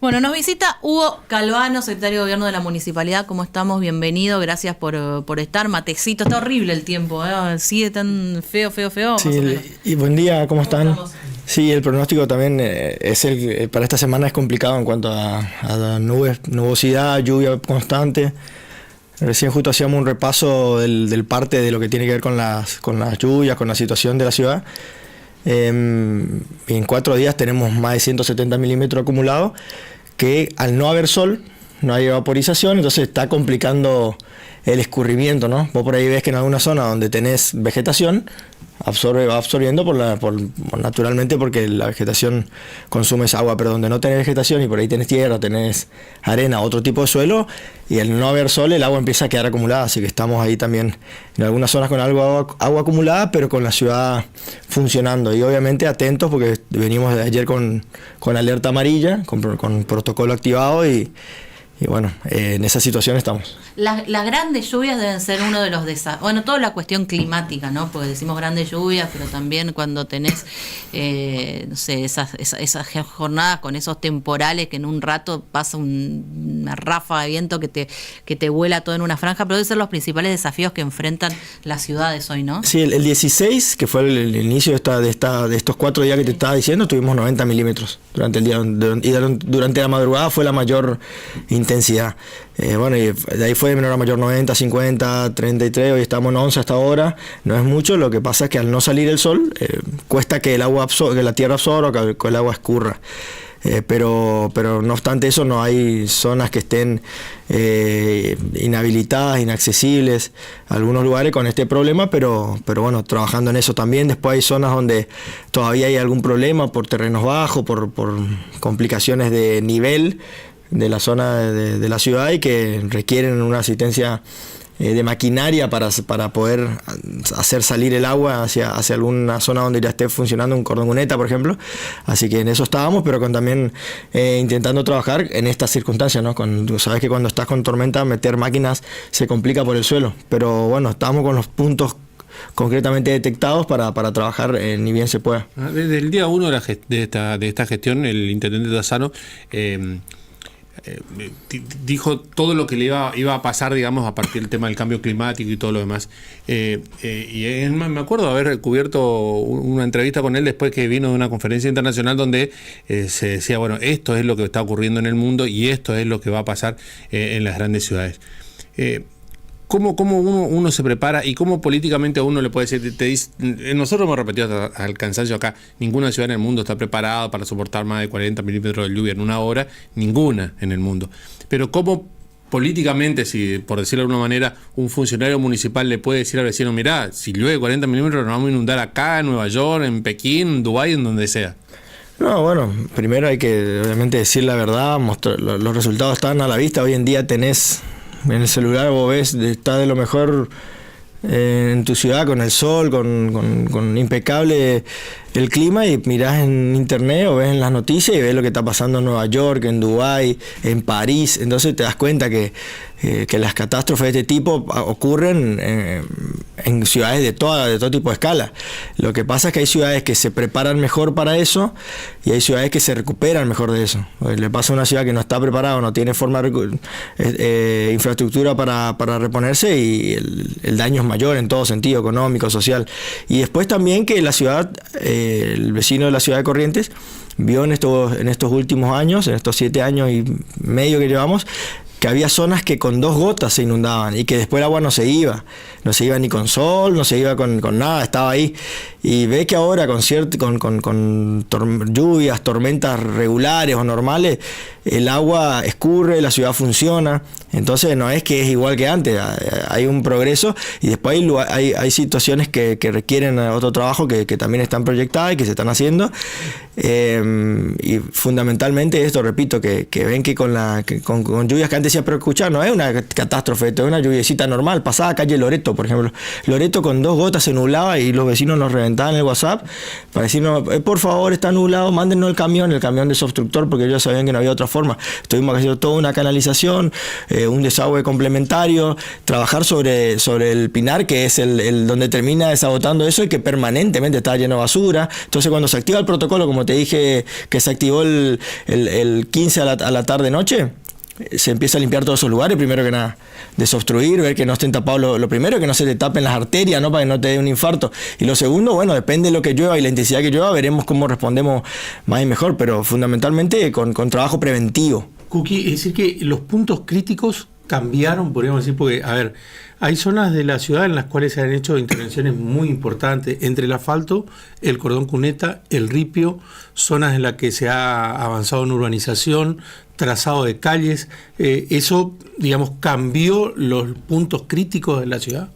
Bueno, nos visita Hugo Calvano, secretario de Gobierno de la Municipalidad. ¿Cómo estamos? Bienvenido, gracias por estar. Matecito, está horrible el tiempo, ¿eh? Sigue tan feo. Sí, y buen día, ¿cómo están? Estamos? Sí, el pronóstico también para esta semana es complicado en cuanto a nubosidad, lluvia constante. Recién justo hacíamos un repaso del parte de lo que tiene que ver con las lluvias, con la situación de la ciudad. En 4 días tenemos más de 170 milímetros acumulados, que al no haber sol, no hay vaporización, entonces está complicando el escurrimiento, ¿no? Vos por ahí ves que en alguna zona donde tenés vegetación, va absorbiendo naturalmente, porque la vegetación consume esa agua, pero donde no tenés vegetación y por ahí tenés tierra, tenés arena, otro tipo de suelo, y al no haber sol el agua empieza a quedar acumulada, así que estamos ahí también en algunas zonas con agua acumulada, pero con la ciudad funcionando, y obviamente atentos porque venimos de ayer con alerta amarilla, con protocolo activado, y bueno, en esa situación estamos. Las grandes lluvias deben ser uno de los desafíos. Bueno, toda la cuestión climática, ¿no? Porque decimos grandes lluvias, pero también cuando tenés, no sé, esas jornadas con esos temporales que en un rato pasa una ráfaga de viento que te vuela todo en una franja, pero deben ser los principales desafíos que enfrentan las ciudades hoy, ¿no? Sí, el 16, que fue el inicio de estos 4 días que te estaba diciendo, tuvimos 90 milímetros durante el día, y durante la madrugada fue la mayor intensidad. Bueno, y de ahí fue de menor a mayor 90, 50, 33, hoy estamos en 11 hasta ahora, no es mucho. Lo que pasa es que al no salir el sol, cuesta que que la tierra absorba, que el agua escurra. Pero no obstante eso, no hay zonas que estén inhabilitadas, inaccesibles, algunos lugares con este problema, pero bueno, trabajando en eso también. Después hay zonas donde todavía hay algún problema por terrenos bajos, por complicaciones de nivel de la zona de la ciudad, y que requieren una asistencia de maquinaria para poder hacer salir el agua hacia alguna zona donde ya esté funcionando un cordón cuneta, por ejemplo. Así que en eso estábamos, pero también intentando trabajar en estas circunstancias, ¿no? Sabes que cuando estás con tormenta, meter máquinas se complica por el suelo, pero bueno, estamos con los puntos concretamente detectados para trabajar ni bien se pueda. Desde el día 1 de esta gestión, el intendente Tassano dijo todo lo que le iba a pasar, digamos, a partir del tema del cambio climático y todo lo demás. Y me acuerdo haber cubierto una entrevista con él después que vino de una conferencia internacional donde se decía, bueno, esto es lo que está ocurriendo en el mundo y esto es lo que va a pasar en las grandes ciudades. ¿Cómo uno se prepara y cómo políticamente a uno le puede decir? Nosotros hemos repetido hasta el cansancio acá, ninguna ciudad en el mundo está preparada para soportar más de 40 milímetros de lluvia en una hora, ninguna en el mundo. Pero ¿cómo políticamente, si por decirlo de alguna manera, un funcionario municipal le puede decir al vecino, mirá, si llueve 40 milímetros nos vamos a inundar acá, en Nueva York, en Pekín, en Dubái, en donde sea? No, bueno, primero hay que obviamente decir la verdad, mostrar, los resultados están a la vista. Hoy en día tenés en el celular, vos ves, está de lo mejor en tu ciudad, con el sol, con impecable el clima, y mirás en internet o ves en las noticias y ves lo que está pasando en Nueva York, en Dubái, en París. Entonces te das cuenta que las catástrofes de este tipo ocurren en ciudades de todo tipo de escala. Lo que pasa es que hay ciudades que se preparan mejor para eso y hay ciudades que se recuperan mejor de eso. Le pasa a una ciudad que no está preparada, no tiene infraestructura para reponerse, y el daño es mayor en todo sentido, económico, social. Y después también que la ciudad, el vecino de la ciudad de Corrientes vio en estos últimos años, en estos 7 años y medio que llevamos, que había zonas que con 2 gotas se inundaban y que después el agua no se iba ni con sol, no se iba con nada, estaba ahí. Y ve que ahora con lluvias, tormentas regulares o normales, el agua escurre, la ciudad funciona. Entonces no es que es igual que antes, hay un progreso, y después hay situaciones que requieren otro trabajo que también están proyectadas y que se están haciendo. Y fundamentalmente esto, repito, que ven que con lluvias que antes decía, pero escuchá, no es una catástrofe, esto es una lluviecita normal. Pasaba calle Loreto, por ejemplo. Loreto con 2 gotas se nublaba y los vecinos nos reventaban fundamentada en el WhatsApp para decirnos, por favor, está nublado, mándenos el camión de Sofstructor, porque ellos sabían que no había otra forma. Estuvimos haciendo toda una canalización, un desagüe complementario, trabajar sobre el Pinar, que es el donde termina desagotando eso y que permanentemente está lleno de basura. Entonces, cuando se activa el protocolo, como te dije, que se activó el 15 a la tarde-noche, se empieza a limpiar todos esos lugares, primero que nada, desobstruir, ver que no estén tapados, lo primero, que no se te tapen las arterias, ¿no? Para que no te dé un infarto. Y lo segundo, bueno, depende de lo que llueva y la intensidad que llueva, veremos cómo respondemos más y mejor, pero fundamentalmente con trabajo preventivo. Cookie, es decir que los puntos críticos cambiaron, podríamos decir, porque, a ver, hay zonas de la ciudad en las cuales se han hecho intervenciones muy importantes, entre el asfalto, el cordón cuneta, el ripio, zonas en las que se ha avanzado en urbanización, trazado de calles. ¿Eso, digamos, cambió los puntos críticos de la ciudad?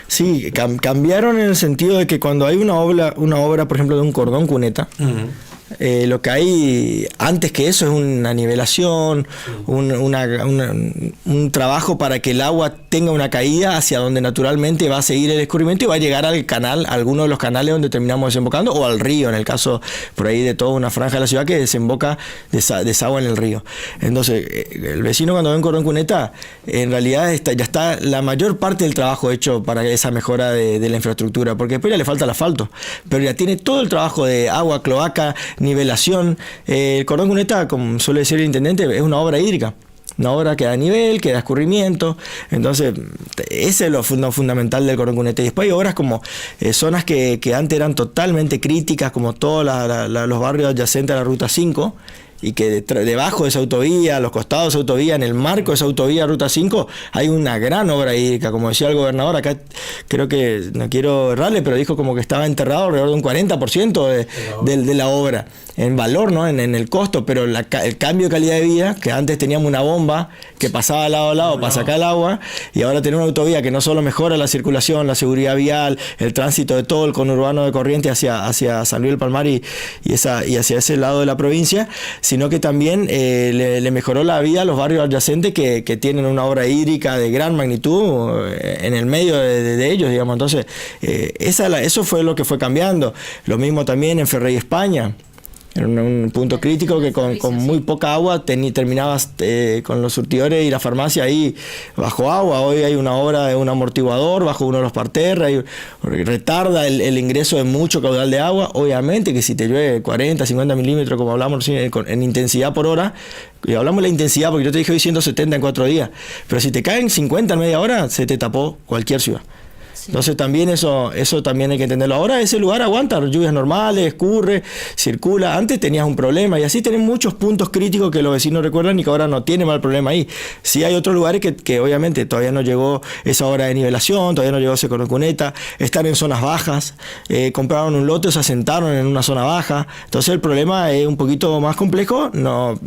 Sí, cambiaron en el sentido de que cuando hay una obra, por ejemplo, de un cordón cuneta, lo que hay antes que eso es una nivelación, un trabajo para que el agua tenga una caída hacia donde naturalmente va a seguir el escurrimiento y va a llegar al canal, a alguno de los canales donde terminamos desembocando, o al río, en el caso por ahí de toda una franja de la ciudad que desemboca, desagua en el río. Entonces, el vecino cuando ve un cordón cuneta, en realidad ya está la mayor parte del trabajo hecho para esa mejora de la infraestructura, porque después ya le falta el asfalto, pero ya tiene todo el trabajo de agua, cloaca, nivelación. El cordón cuneta, como suele decir el intendente, es una obra hídrica. Una obra que da nivel, que da escurrimiento. Entonces, ese es lo fundamental del cordón cuneta. Y después hay obras como zonas que antes eran totalmente críticas, como todos los barrios adyacentes a la Ruta 5, y que debajo de esa autovía, a los costados de esa autovía, en el marco de esa autovía Ruta 5, hay una gran obra hídrica. Como decía el gobernador, acá creo que, no quiero errarle, pero dijo como que estaba enterrado alrededor de un 40% de la obra, en valor, ¿no? En el costo, pero el cambio de calidad de vida, que antes teníamos una bomba que pasaba lado a lado para sacar el agua, y ahora tenemos una autovía que no solo mejora la circulación, la seguridad vial, el tránsito de todo el conurbano de Corrientes hacia San Luis del Palmar y hacia ese lado de la provincia, sino que también le mejoró la vida a los barrios adyacentes que tienen una obra hídrica de gran magnitud en el medio de ellos, digamos. Entonces, eso fue lo que fue cambiando. Lo mismo también en Ferrey, España. Era un punto crítico que con muy poca agua terminabas con los surtidores y la farmacia ahí bajo agua. Hoy hay una obra de un amortiguador bajo uno de los parterres, retarda el ingreso de mucho caudal de agua. Obviamente que si te llueve 40, 50 milímetros, como hablamos en intensidad por hora, y hablamos de la intensidad porque yo te dije hoy 170 en 4 días, pero si te caen 50 en media hora, se te tapó cualquier ciudad. Entonces también eso también hay que entenderlo. Ahora ese lugar aguanta lluvias normales, escurre, circula. Antes tenías un problema y así tenés muchos puntos críticos que los vecinos recuerdan y que ahora no tienen mal problema ahí. Sí hay otros lugares que obviamente todavía no llegó esa hora de nivelación, todavía no llegó ese cordón cuneta, están en zonas bajas, compraron un lote, se asentaron en una zona baja. Entonces el problema es un poquito más complejo, no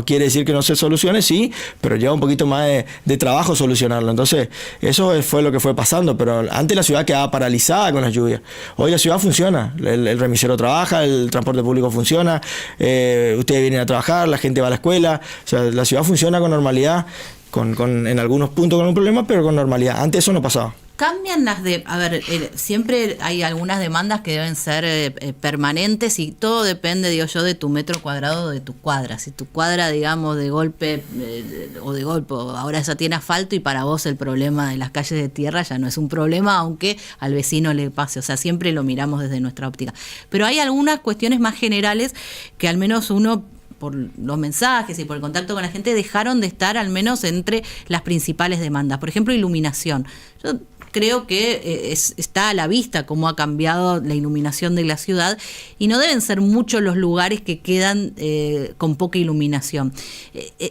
quiere decir que no se solucione, sí, pero lleva un poquito más de trabajo solucionarlo. Entonces eso fue lo que fue pasando, pero antes la ciudad quedaba paralizada con las lluvias. Hoy la ciudad funciona, el remisero trabaja, el transporte público funciona, ustedes vienen a trabajar, la gente va a la escuela, o sea, la ciudad funciona con normalidad, en algunos puntos con un problema, pero con normalidad. Antes eso no pasaba. Cambian siempre hay algunas demandas que deben ser permanentes y todo depende, digo yo, de tu metro cuadrado de tu cuadra. Si tu cuadra, digamos, de golpe, ahora esa tiene asfalto y para vos el problema de las calles de tierra ya no es un problema, aunque al vecino le pase. O sea, siempre lo miramos desde nuestra óptica. Pero hay algunas cuestiones más generales que al menos uno, por los mensajes y por el contacto con la gente, dejaron de estar al menos entre las principales demandas. Por ejemplo, iluminación. Yo creo que está a la vista cómo ha cambiado la iluminación de la ciudad y no deben ser muchos los lugares que quedan con poca iluminación.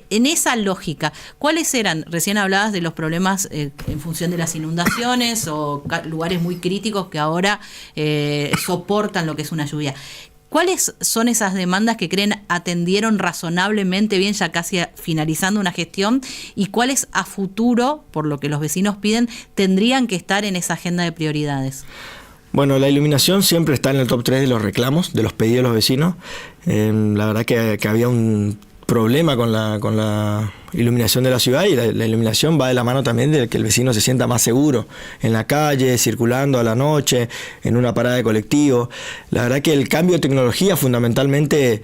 En esa lógica, ¿cuáles eran? Recién hablabas de los problemas en función de las inundaciones o lugares muy críticos que ahora soportan lo que es una lluvia. ¿Cuáles son esas demandas que creen atendieron razonablemente bien, ya casi finalizando una gestión? ¿Y cuáles a futuro, por lo que los vecinos piden, tendrían que estar en esa agenda de prioridades? Bueno, la iluminación siempre está en el top 3 de los reclamos, de los pedidos de los vecinos. La verdad que había un problema con la iluminación de la ciudad, y la iluminación va de la mano también de que el vecino se sienta más seguro en la calle, circulando a la noche, en una parada de colectivo. La verdad que el cambio de tecnología fundamentalmente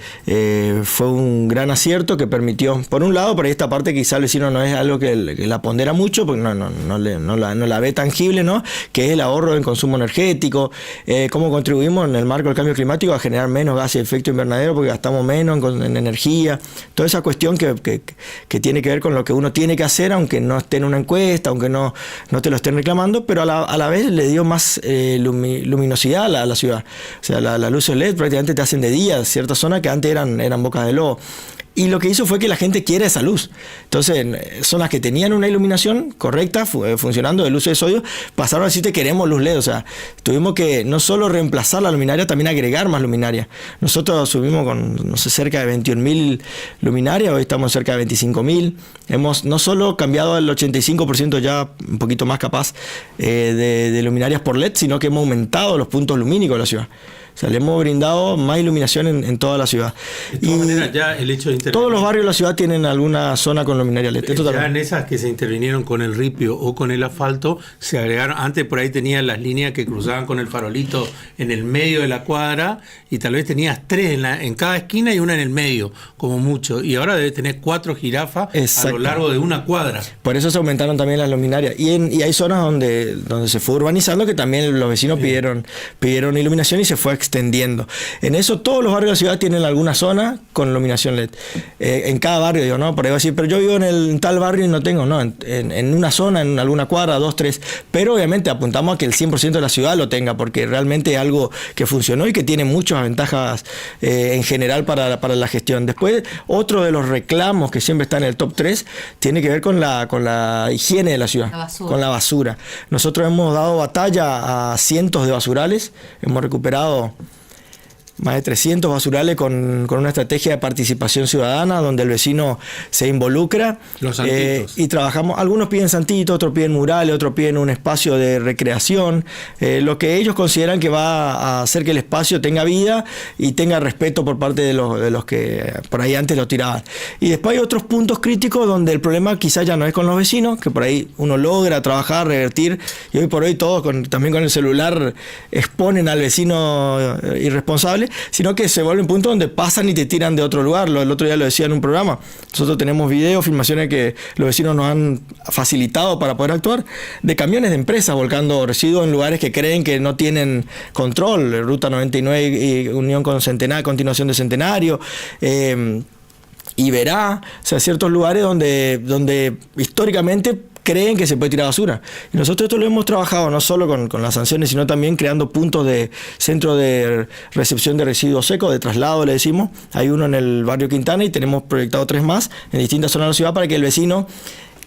fue un gran acierto que permitió, por un lado, por ahí esta parte quizá el vecino no es algo que la pondera mucho, porque no la ve tangible, ¿no? Que es el ahorro en consumo energético, cómo contribuimos en el marco del cambio climático a generar menos gases de efecto invernadero porque gastamos menos en energía, toda esa cuestión que tiene que ver con lo que uno tiene que hacer, aunque no esté en una encuesta, aunque no te lo estén reclamando, pero a la vez le dio más luminosidad a la ciudad. O sea, las luces LED prácticamente te hacen de día ciertas zonas que antes eran bocas de lobo. Y lo que hizo fue que la gente quiere esa luz. Entonces, zonas que tenían una iluminación correcta, funcionando de luz de sodio, pasaron a decirte queremos luz LED. O sea, tuvimos que no solo reemplazar la luminaria, también agregar más luminaria. Nosotros subimos con, cerca de 21.000 luminarias, hoy estamos cerca de 25.000. Hemos no solo cambiado el 85%, ya un poquito más capaz, de luminarias por LED, sino que hemos aumentado los puntos lumínicos de la ciudad. O sea, le hemos brindado más iluminación en toda la ciudad. De todas maneras, ya el hecho de intervenir... Todos los barrios de la ciudad tienen alguna zona con luminaria LED. Ya en esas que se intervinieron con el ripio o con el asfalto, se agregaron... Antes por ahí tenían las líneas que cruzaban con el farolito en el medio de la cuadra, y tal vez tenías 3 en cada esquina y una en el medio, como mucho. Y ahora debe tener 4 jirafas a lo largo de una cuadra. Por eso se aumentaron también las luminarias. Y hay zonas donde se fue urbanizando, que también los vecinos pidieron iluminación y se fue extendiendo. En eso todos los barrios de la ciudad tienen alguna zona con iluminación LED. En cada barrio, digo, ¿no? Por ahí va a decir, pero yo vivo en tal barrio y no tengo, no. En una zona, en alguna cuadra, 2, 3. Pero obviamente apuntamos a que el 100% de la ciudad lo tenga, porque realmente es algo que funcionó y que tiene muchas ventajas en general para la gestión. Después, otro de los reclamos que siempre está en el top 3 tiene que ver con la higiene de la ciudad, con la basura. Nosotros hemos dado batalla a cientos de basurales, hemos recuperado más de 300 basurales con una estrategia de participación ciudadana donde el vecino se involucra. Los santitos. Y trabajamos, algunos piden santitos, otros piden murales, otros piden un espacio de recreación, lo que ellos consideran que va a hacer que el espacio tenga vida y tenga respeto por parte de los que por ahí antes lo tiraban. Y después hay otros puntos críticos donde el problema quizás ya no es con los vecinos, que por ahí uno logra trabajar, revertir, y hoy por hoy todos también con el celular exponen al vecino irresponsable, sino que se vuelve un punto donde pasan y te tiran de otro lugar. El otro día lo decía en un programa, nosotros tenemos videos, filmaciones que los vecinos nos han facilitado para poder actuar, de camiones de empresas volcando residuos en lugares que creen que no tienen control, Ruta 99 y unión con Centenario, continuación de Centenario, y Verá, o sea, ciertos lugares donde históricamente creen que se puede tirar basura. Y nosotros esto lo hemos trabajado no solo con las sanciones, sino también creando puntos de centro de recepción de residuos secos, de traslado, le decimos. Hay uno en el barrio Quintana y tenemos proyectado 3 más en distintas zonas de la ciudad para que el vecino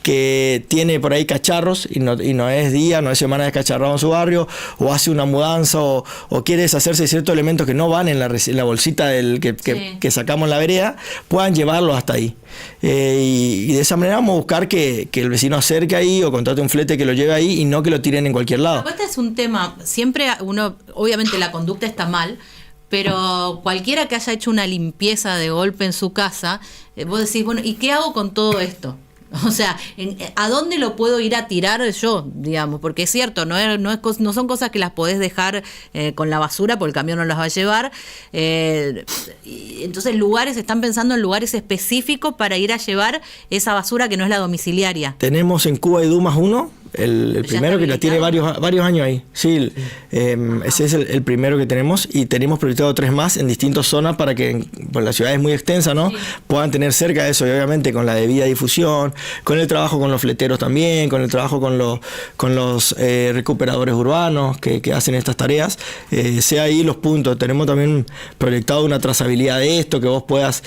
que tiene por ahí cacharros y no es día, no es semana descacharrado en su barrio, o hace una mudanza o quiere deshacerse de ciertos elementos que no van en la bolsita que sacamos en la vereda, puedan llevarlos hasta ahí. Y de esa manera vamos a buscar que el vecino acerque ahí o contrate un flete que lo lleve ahí y no que lo tiren en cualquier lado. Este es un tema, siempre obviamente la conducta está mal, pero cualquiera que haya hecho una limpieza de golpe en su casa, vos decís, bueno, ¿y qué hago con todo esto? O sea, ¿a dónde lo puedo ir a tirar yo, digamos? Porque es cierto, no son cosas que las podés dejar con la basura, porque el camión no las va a llevar. Entonces están pensando en lugares específicos para ir a llevar esa basura que no es la domiciliaria. Tenemos en Cuba y Dumas uno, el primero que la tiene varios años ahí. Sí, ese es el primero que tenemos, y tenemos proyectado 3 más en distintas zonas para que, pues la ciudad es muy extensa, ¿no? Sí. Puedan tener cerca de eso, y obviamente con la debida difusión, con el trabajo con los fleteros también, con el trabajo con los recuperadores urbanos que hacen estas tareas, sea ahí los puntos. Tenemos también proyectado una trazabilidad de esto, que vos puedas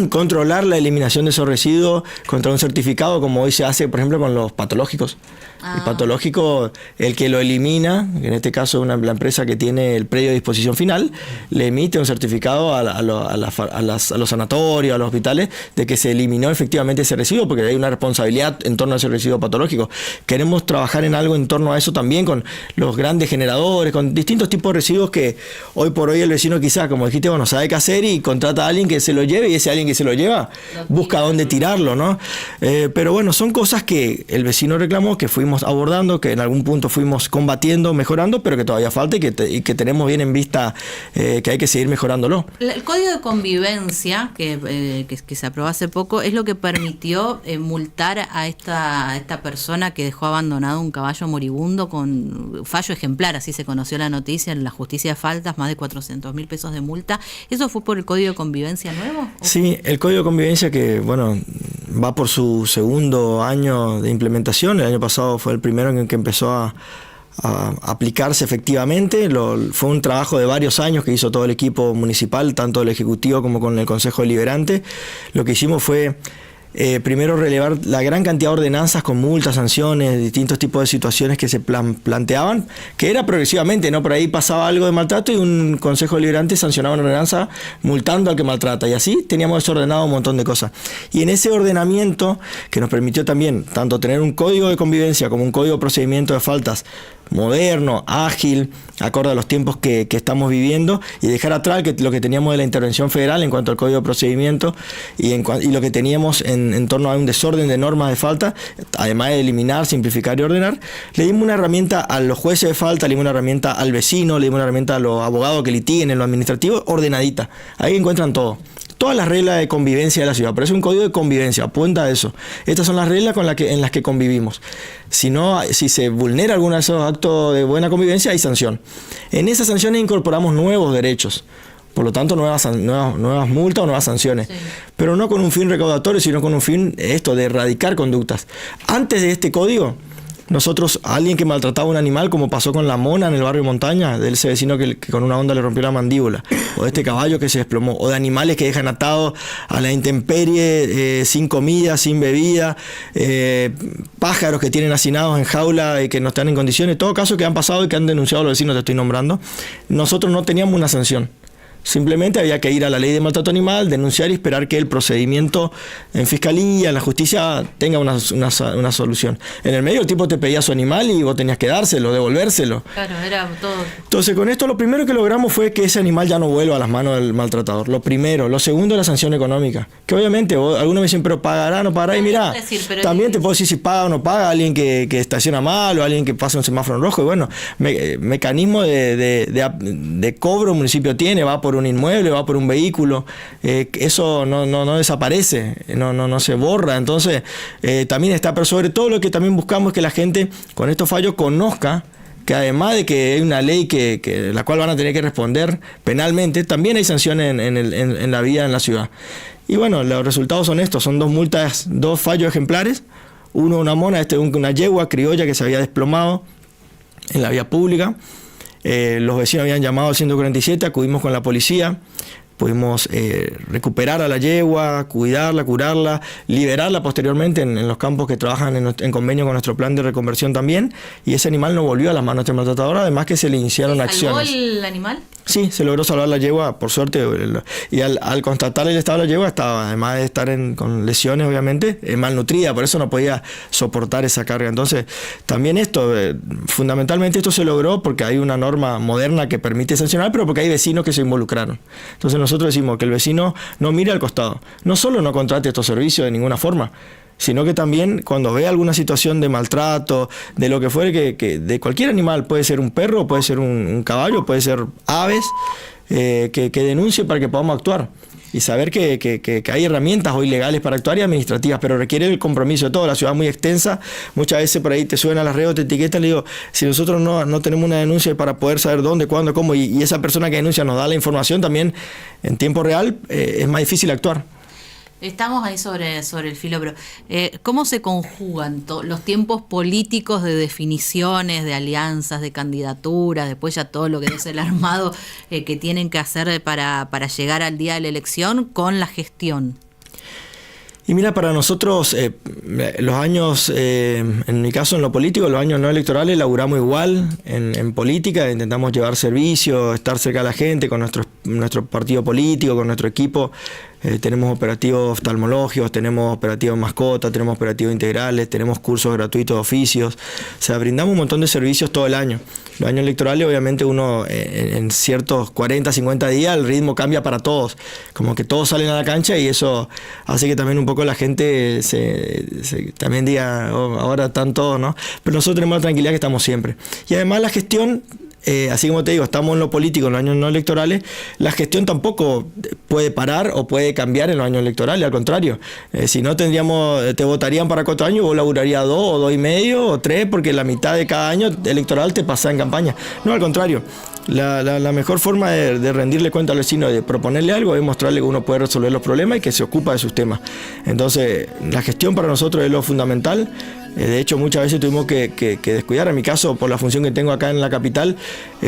controlar la eliminación de esos residuos contra un certificado, como hoy se hace, por ejemplo, con los patológicos. residuos. El patológico, el que lo elimina, en este caso la empresa que tiene el predio de disposición final, le emite un certificado a los sanatorios, a los hospitales, de que se eliminó efectivamente ese residuo, porque hay una responsabilidad en torno a ese residuo patológico. Queremos trabajar en algo en torno a eso también, con los grandes generadores, con distintos tipos de residuos que hoy por hoy el vecino quizás, como dijiste, bueno, sabe qué hacer y contrata a alguien que se lo lleve, y ese alguien que se lo lleva busca dónde tirarlo, ¿no? Pero bueno, son cosas que el vecino reclamó, que fuimos abordando, que en algún punto fuimos combatiendo, mejorando, pero que todavía falta y que tenemos bien en vista que hay que seguir mejorándolo. El Código de Convivencia que se aprobó hace poco es lo que permitió multar a esta persona que dejó abandonado un caballo moribundo con fallo ejemplar, así se conoció la noticia en la justicia de faltas, más de 400.000 pesos de multa. ¿Eso fue por el Código de Convivencia nuevo? Sí, el Código de Convivencia que, bueno, va por su segundo año de implementación. El año pasado fue el primero en que empezó a aplicarse efectivamente. Fue un trabajo de varios años que hizo todo el equipo municipal, tanto el Ejecutivo como con el Consejo Deliberante. Lo que hicimos fue primero relevar la gran cantidad de ordenanzas con multas, sanciones, distintos tipos de situaciones que se planteaban, que era progresivamente, ¿no? Por ahí pasaba algo de maltrato y un Consejo Deliberante sancionaba una ordenanza multando al que maltrata, y así teníamos desordenado un montón de cosas. Y en ese ordenamiento, que nos permitió también tanto tener un código de convivencia como un código de procedimiento de faltas moderno, ágil, acorde a los tiempos que estamos viviendo, y dejar atrás lo que teníamos de la intervención federal en cuanto al código de procedimiento y lo que teníamos en torno a un desorden de normas de falta, además de eliminar, simplificar y ordenar. Le dimos una herramienta a los jueces de falta, le dimos una herramienta al vecino, le dimos una herramienta a los abogados que litiguen en lo administrativo, ordenadita. Ahí encuentran todo. Todas las reglas de convivencia de la ciudad, pero es un código de convivencia, apunta a eso. Estas son las reglas en las que convivimos. Si se vulnera alguno de esos actos de buena convivencia, hay sanción. En esas sanciones incorporamos nuevos derechos, por lo tanto nuevas multas o nuevas sanciones, sí. Pero no con un fin recaudatorio, sino con un fin de erradicar conductas. Antes de este código, nosotros, a alguien que maltrataba a un animal, como pasó con la mona en el barrio Montaña, de ese vecino que con una onda le rompió la mandíbula, o de este caballo que se desplomó, o de animales que dejan atados a la intemperie, sin comida, sin bebida, pájaros que tienen hacinados en jaula y que no están en condiciones, todo caso que han pasado y que han denunciado a los vecinos, te estoy nombrando. Nosotros no teníamos una sanción. Simplemente había que ir a la ley de maltrato animal, denunciar y esperar que el procedimiento en fiscalía, en la justicia, tenga una solución. En el medio el tipo te pedía su animal y vos tenías que dárselo, devolvérselo. Claro, era todo. Entonces con esto lo primero que logramos fue que ese animal ya no vuelva a las manos del maltratador. Lo primero. Lo segundo, la sanción económica. Que obviamente algunos me dicen, pero pagará, no pagará. Y mirá, también te puedo decir si paga o no paga alguien que estaciona mal o alguien que pasa un semáforo en rojo. Y bueno, mecanismo de cobro el municipio tiene, va por un inmueble, va por un vehículo, eso no desaparece, no se borra. Entonces también está, pero sobre todo lo que también buscamos es que la gente con estos fallos conozca que además de que hay una ley que la cual van a tener que responder penalmente, también hay sanciones en la vida en la ciudad. Y bueno, los resultados son estos, son 2 multas, 2 fallos ejemplares, uno una mona, una yegua criolla que se había desplomado en la vía pública. Los vecinos habían llamado al 147, acudimos con la policía, pudimos recuperar a la yegua, cuidarla, curarla, liberarla posteriormente en los campos que trabajan en convenio con nuestro plan de reconversión también, y ese animal no volvió a las manos de maltratadora, además que se le iniciaron acciones. ¿Salvó el animal? Sí, se logró salvar la yegua, por suerte, y al constatar el estado de la yegua, estaba, además de estar con lesiones, obviamente, malnutrida, por eso no podía soportar esa carga. Entonces, también fundamentalmente esto se logró porque hay una norma moderna que permite sancionar, pero porque hay vecinos que se involucraron. Entonces nosotros decimos que el vecino no mire al costado, no solo no contrate estos servicios de ninguna forma, sino que también cuando vea alguna situación de maltrato, de lo que fuere, que de cualquier animal, puede ser un perro, puede ser un caballo, puede ser aves, que denuncie para que podamos actuar. Y saber que hay herramientas hoy legales para actuar y administrativas, pero requiere el compromiso de todo. La ciudad es muy extensa, muchas veces por ahí te suben a las redes, te etiquetan, le digo, si nosotros no tenemos una denuncia para poder saber dónde, cuándo, cómo, y esa persona que denuncia nos da la información también en tiempo real, es más difícil actuar. Estamos ahí sobre el filo, pero ¿cómo se conjugan los tiempos políticos de definiciones, de alianzas, de candidaturas, después ya todo lo que es el armado que tienen que hacer para llegar al día de la elección con la gestión? Y mira, para nosotros, los años, en mi caso en lo político, los años no electorales, laburamos igual en política, intentamos llevar servicio, estar cerca de la gente, con nuestro partido político, con nuestro equipo. Tenemos operativos oftalmológicos, tenemos operativos mascotas, tenemos operativos integrales, tenemos cursos gratuitos de oficios. O sea, brindamos un montón de servicios todo el año. Los años electorales, obviamente, uno en ciertos 40, 50 días, el ritmo cambia para todos. Como que todos salen a la cancha y eso hace que también un poco la gente también diga, oh, ahora están todos, ¿no? Pero nosotros tenemos la tranquilidad que estamos siempre. Y además la gestión... así como te digo, estamos en lo político en los años no electorales, la gestión tampoco puede parar o puede cambiar en los años electorales, al contrario. Si no te votarían para 4 años, vos laburarías 2 o 2 y medio o 3, porque la mitad de cada año electoral te pasa en campaña. No, al contrario. La mejor forma de rendirle cuenta al vecino, de proponerle algo, es mostrarle que uno puede resolver los problemas y que se ocupa de sus temas. Entonces, la gestión para nosotros es lo fundamental. De hecho, muchas veces tuvimos que descuidar. En mi caso, por la función que tengo acá en la capital,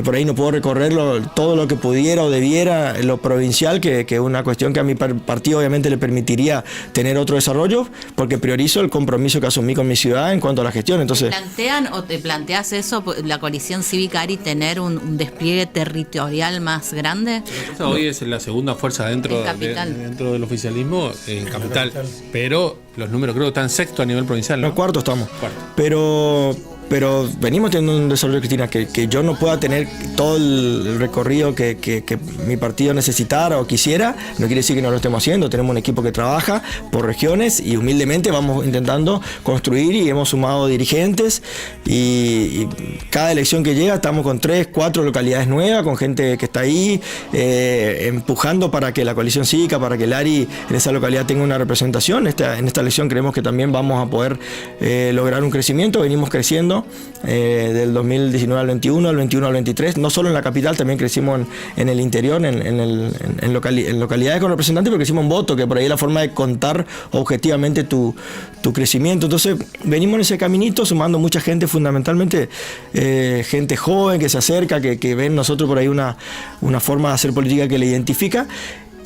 por ahí no puedo recorrer todo lo que pudiera o debiera, lo provincial, que es una cuestión que a mi partido obviamente le permitiría tener otro desarrollo, porque priorizo el compromiso que asumí con mi ciudad en cuanto a la gestión. Entonces, ¿plantean o te planteas eso, la coalición cívica ARI, tener un despliegue territorial más grande? Hoy es la segunda fuerza dentro del oficialismo en capital, pero los números creo que están sexto a nivel provincial, ¿no? No, cuarto estamos. Pero venimos teniendo un desarrollo, Cristina, que yo no pueda tener todo el recorrido que mi partido necesitara o quisiera, no quiere decir que no lo estemos haciendo. Tenemos un equipo que trabaja por regiones y humildemente vamos intentando construir, y hemos sumado dirigentes, y cada elección que llega estamos con 3, 4 localidades nuevas, con gente que está ahí empujando para que la coalición cívica, para que el ARI en esa localidad tenga una representación. En esta elección creemos que también vamos a poder lograr un crecimiento. Venimos creciendo del 2019 al 21, del 21 al 23, no solo en la capital, también crecimos en el interior, en localidades con representantes, pero crecimos en voto, que por ahí es la forma de contar objetivamente tu crecimiento. Entonces venimos en ese caminito, sumando mucha gente, fundamentalmente gente joven que se acerca, que ve en nosotros por ahí una forma de hacer política que le identifica.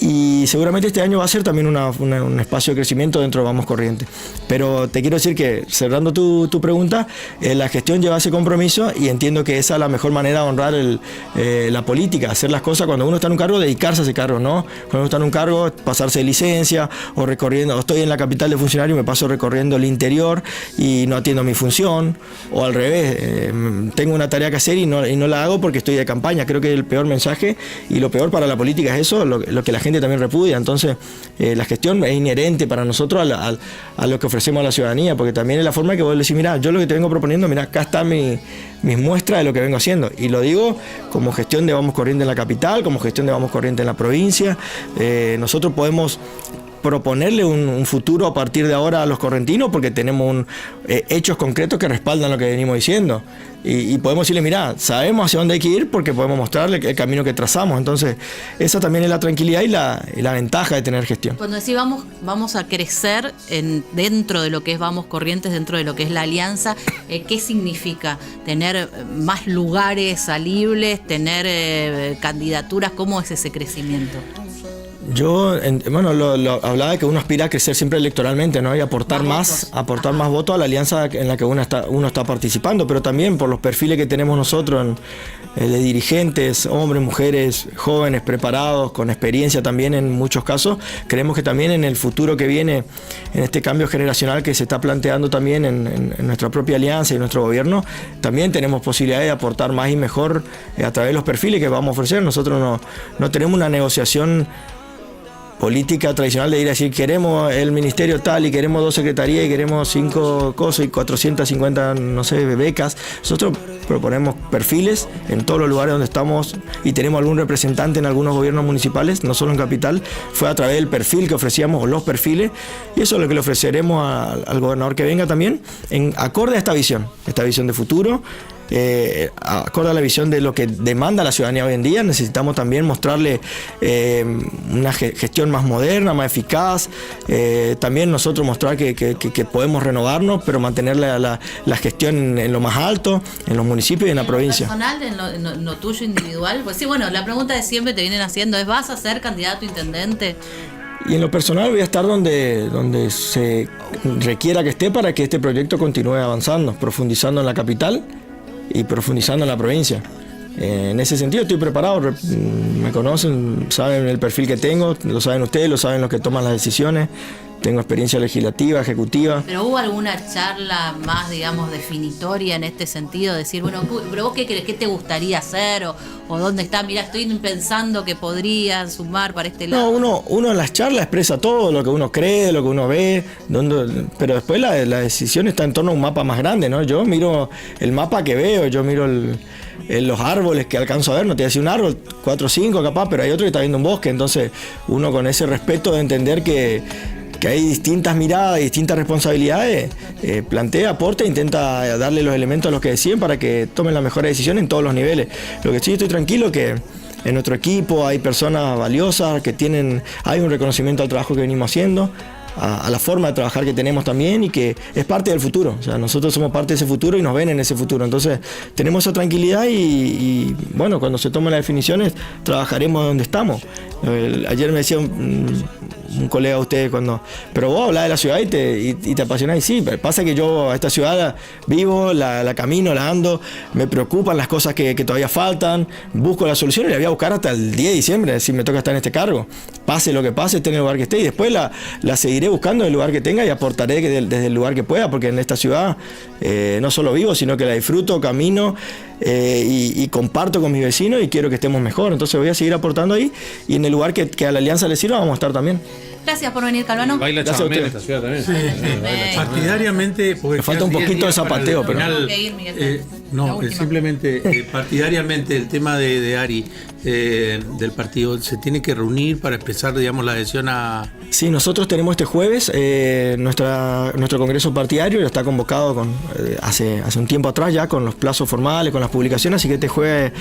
Y seguramente este año va a ser también un espacio de crecimiento dentro de Vamos Corrientes. Pero te quiero decir que, cerrando tu pregunta, la gestión lleva ese compromiso, y entiendo que esa es la mejor manera de honrar la política, hacer las cosas cuando uno está en un cargo, dedicarse a ese cargo, ¿no? Cuando uno está en un cargo, pasarse de licencia, o estoy en la capital de funcionario y me paso recorriendo el interior y no atiendo mi función, o al revés, tengo una tarea que hacer y no la hago porque estoy de campaña. Creo que el peor mensaje y lo peor para la política es eso, lo que la gente también repudia. Entonces, la gestión es inherente para nosotros a lo que ofrecemos a la ciudadanía, porque también es la forma que vos decís, mira, yo lo que te vengo proponiendo, mira, acá está mis muestras de lo que vengo haciendo. Y lo digo como gestión de Vamos Corrientes en la capital, como gestión de Vamos Corrientes en la provincia. Nosotros podemos proponerle un futuro a partir de ahora a los correntinos, porque tenemos hechos concretos que respaldan lo que venimos diciendo. Y podemos decirle, mira, sabemos hacia dónde hay que ir porque podemos mostrarle el camino que trazamos. Entonces, esa también es la tranquilidad y la ventaja de tener gestión. Cuando decís vamos a crecer dentro de lo que es Vamos Corrientes, dentro de lo que es la alianza, ¿qué significa? ¿Tener más lugares salibles? ¿Tener candidaturas? ¿Cómo es ese crecimiento? Yo, lo hablaba de que uno aspira a crecer siempre electoralmente, ¿no? Y aportar más votos a la alianza en la que uno está participando, pero también por los perfiles que tenemos nosotros de dirigentes, hombres, mujeres, jóvenes, preparados, con experiencia también en muchos casos. Creemos que también en el futuro que viene, en este cambio generacional que se está planteando también en nuestra propia alianza y en nuestro gobierno, también tenemos posibilidades de aportar más y mejor a través de los perfiles que vamos a ofrecer. Nosotros no tenemos una negociación política tradicional de ir a decir, queremos el ministerio tal y queremos 2 secretarías y queremos 5 cosas y 450, no sé, becas. Nosotros proponemos perfiles en todos los lugares donde estamos, y tenemos algún representante en algunos gobiernos municipales, no solo en capital. Fue a través del perfil que ofrecíamos, o los perfiles, y eso es lo que le ofreceremos al gobernador que venga también, acorde a esta visión de futuro. Acorde a la visión de lo que demanda la ciudadanía hoy en día. Necesitamos también mostrarle una gestión más moderna, más eficaz. También nosotros mostrar que podemos renovarnos, pero mantener la gestión en lo más alto, en los municipios y en la provincia. Personal, en lo tuyo individual, pues sí, bueno, la pregunta de siempre te vienen haciendo es, ¿vas a ser candidato a intendente? Y en lo personal voy a estar donde se requiera que esté para que este proyecto continúe avanzando, profundizando en la capital y profundizando en la provincia. En ese sentido estoy preparado, me conocen, saben el perfil que tengo, lo saben ustedes, lo saben los que toman las decisiones. Tengo experiencia legislativa, ejecutiva. ¿Pero hubo alguna charla más, digamos, definitoria en este sentido? Decir, bueno, pero vos qué crees, qué te gustaría hacer o dónde está, mirá, estoy pensando que podría sumar para este lado. No, uno en las charlas expresa todo lo que uno cree, lo que uno ve, pero después la decisión está en torno a un mapa más grande, ¿no? Yo miro el mapa que veo, yo miro los árboles que alcanzo a ver, no te voy a decir un árbol, 4 o 5 capaz, pero hay otro que está viendo un bosque, entonces uno con ese respeto de entender que hay distintas miradas y distintas responsabilidades, plantea, aporta e intenta darle los elementos a los que deciden para que tomen la mejor decisión en todos los niveles. Lo que sí estoy tranquilo que en nuestro equipo hay personas valiosas que hay un reconocimiento al trabajo que venimos haciendo, a la forma de trabajar que tenemos también y que es parte del futuro. O sea, nosotros somos parte de ese futuro y nos ven en ese futuro. Entonces, tenemos esa tranquilidad y bueno, cuando se tomen las definiciones, trabajaremos donde estamos. Ayer me decía un colega de ustedes pero vos hablás de la ciudad y te apasionás, y sí, pasa que yo a esta ciudad vivo, la camino, la ando, me preocupan las cosas que todavía faltan, busco la solución y la voy a buscar hasta el 10 de diciembre, si me toca estar en este cargo, pase lo que pase, esté en el lugar que esté, y después la seguiré buscando en el lugar que tenga y aportaré desde el lugar que pueda, porque en esta ciudad no solo vivo, sino que la disfruto, camino y comparto con mis vecinos y quiero que estemos mejor, entonces voy a seguir aportando ahí y en el lugar que a la Alianza le sirva vamos a estar también. Gracias por venir, Calvano. Baila chamamé en esta ciudad también. Sí. Partidariamente, porque me falta un poquito de zapateo, pero simplemente partidariamente el tema de Ari del partido se tiene que reunir para expresar, digamos, la adhesión a... Sí, nosotros tenemos este jueves nuestro congreso partidario, ya está convocado hace un tiempo atrás ya con los plazos formales, con las publicaciones, así que este jueves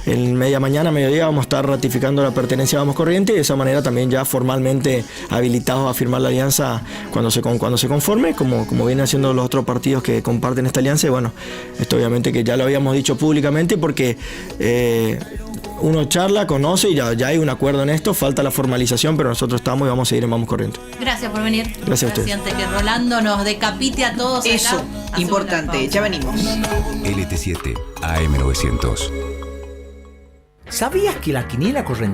en mediodía vamos a estar ratificando la pertenencia a Vamos Corriente y de esa manera también ya formalmente habilitados a firmar la alianza cuando se conforme, como vienen haciendo los otros partidos que comparten esta alianza. Y bueno, esto obviamente que ya lo habíamos dicho públicamente porque uno charla, conoce y ya hay un acuerdo en esto, falta la formalización, pero nosotros estamos y vamos a seguir en Vamos Corriente. Gracias por venir. Gracias a ustedes. Antes que Rolando nos decapite a todos. Eso, acá, importante, ya venimos. LT7 AM900. ¿Sabías que la quiniela correntina